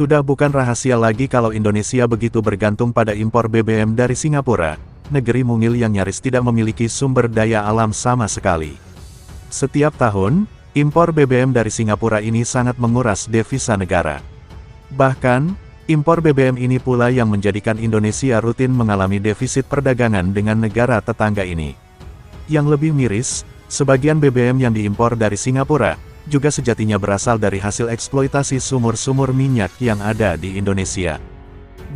Sudah bukan rahasia lagi kalau Indonesia begitu bergantung pada impor BBM dari Singapura, negeri mungil yang nyaris tidak memiliki sumber daya alam sama sekali. Setiap tahun, impor BBM dari Singapura ini sangat menguras devisa negara. Bahkan, impor BBM ini pula yang menjadikan Indonesia rutin mengalami defisit perdagangan dengan negara tetangga ini. Yang lebih miris, sebagian BBM yang diimpor dari Singapura, juga sejatinya berasal dari hasil eksploitasi sumur-sumur minyak yang ada di Indonesia.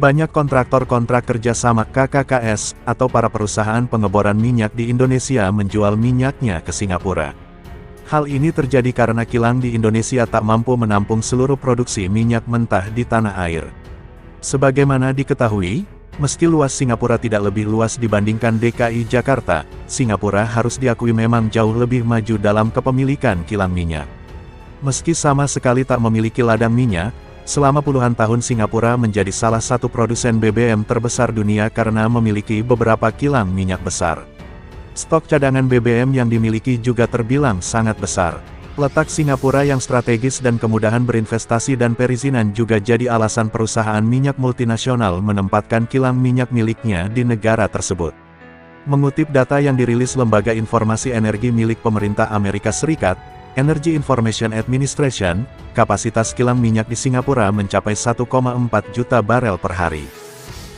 Banyak kontraktor-kontrak kerjasama KKKS, atau para perusahaan pengeboran minyak di Indonesia menjual minyaknya ke Singapura. Hal ini terjadi karena kilang di Indonesia tak mampu menampung seluruh produksi minyak mentah di tanah air. Sebagaimana diketahui, meski luas Singapura tidak lebih luas dibandingkan DKI Jakarta, Singapura harus diakui memang jauh lebih maju dalam kepemilikan kilang minyak. Meski sama sekali tak memiliki ladang minyak, selama puluhan tahun Singapura menjadi salah satu produsen BBM terbesar dunia karena memiliki beberapa kilang minyak besar. Stok cadangan BBM yang dimiliki juga terbilang sangat besar. Letak Singapura yang strategis dan kemudahan berinvestasi dan perizinan juga jadi alasan perusahaan minyak multinasional menempatkan kilang minyak miliknya di negara tersebut. Mengutip data yang dirilis Lembaga Informasi Energi milik pemerintah Amerika Serikat, Energy Information Administration, kapasitas kilang minyak di Singapura mencapai 1,4 juta barel per hari.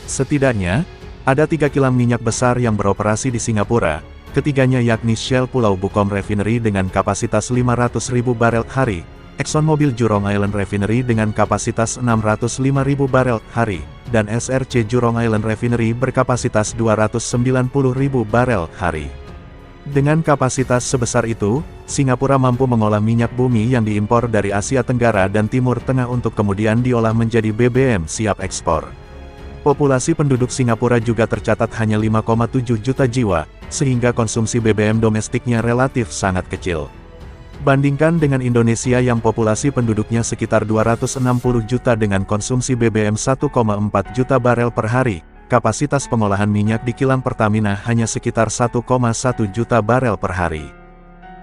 Setidaknya, ada 3 kilang minyak besar yang beroperasi di Singapura, ketiganya yakni Shell Pulau Bukom Refinery dengan kapasitas 500.000 barel hari, ExxonMobil Jurong Island Refinery dengan kapasitas 605.000 barel hari, dan SRC Jurong Island Refinery berkapasitas 290.000 barel hari. Dengan kapasitas sebesar itu, Singapura mampu mengolah minyak bumi yang diimpor dari Asia Tenggara dan Timur Tengah untuk kemudian diolah menjadi BBM siap ekspor. Populasi penduduk Singapura juga tercatat hanya 5,7 juta jiwa, sehingga konsumsi BBM domestiknya relatif sangat kecil. Bandingkan dengan Indonesia yang populasi penduduknya sekitar 260 juta dengan konsumsi BBM 1,4 juta barel per hari, kapasitas pengolahan minyak di kilang Pertamina hanya sekitar 1,1 juta barel per hari.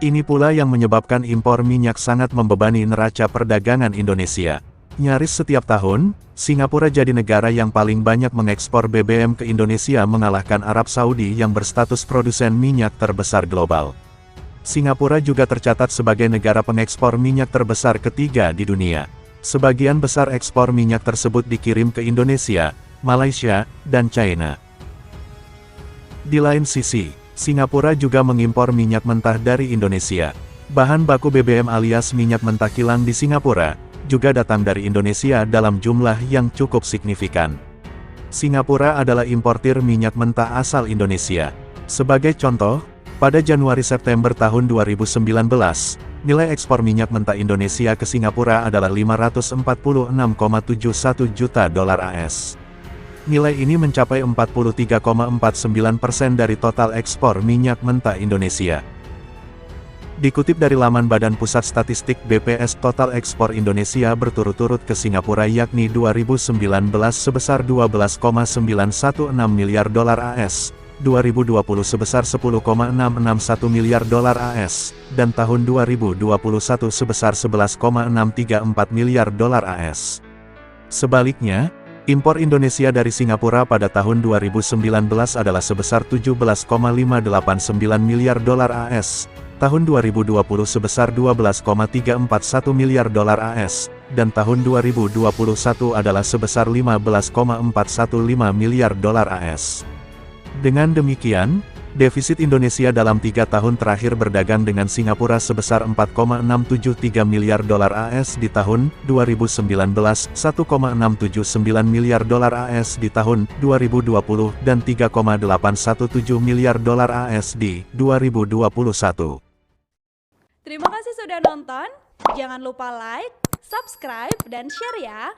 Ini pula yang menyebabkan impor minyak sangat membebani neraca perdagangan Indonesia. Nyaris setiap tahun, Singapura jadi negara yang paling banyak mengekspor BBM ke Indonesia mengalahkan Arab Saudi yang berstatus produsen minyak terbesar global. Singapura juga tercatat sebagai negara pengekspor minyak terbesar ketiga di dunia. Sebagian besar ekspor minyak tersebut dikirim ke Indonesia, Malaysia, dan China. Di lain sisi, Singapura juga mengimpor minyak mentah dari Indonesia. Bahan baku BBM alias minyak mentah kilang di Singapura, juga datang dari Indonesia dalam jumlah yang cukup signifikan. Singapura adalah importir minyak mentah asal Indonesia. Sebagai contoh, pada Januari-September tahun 2019, nilai ekspor minyak mentah Indonesia ke Singapura adalah 546,71 juta dolar AS. Nilai ini mencapai 43,49% dari total ekspor minyak mentah Indonesia. Dikutip dari laman Badan Pusat Statistik BPS, total ekspor Indonesia berturut-turut ke Singapura yakni 2019 sebesar 12,916 miliar dolar AS, 2020 sebesar 10,661 miliar dolar AS, dan tahun 2021 sebesar 11,634 miliar dolar AS. Sebaliknya, impor Indonesia dari Singapura pada tahun 2019 adalah sebesar 17,589 miliar dolar AS, tahun 2020 sebesar 12,341 miliar dolar AS, dan tahun 2021 adalah sebesar 15,415 miliar dolar AS. Dengan demikian, defisit Indonesia dalam 3 tahun terakhir berdagang dengan Singapura sebesar 4,673 miliar dolar AS di tahun 2019, 1,679 miliar dolar AS di tahun 2020, dan 3,817 miliar dolar AS di 2021. Terima kasih sudah nonton, jangan lupa like, subscribe, dan share ya!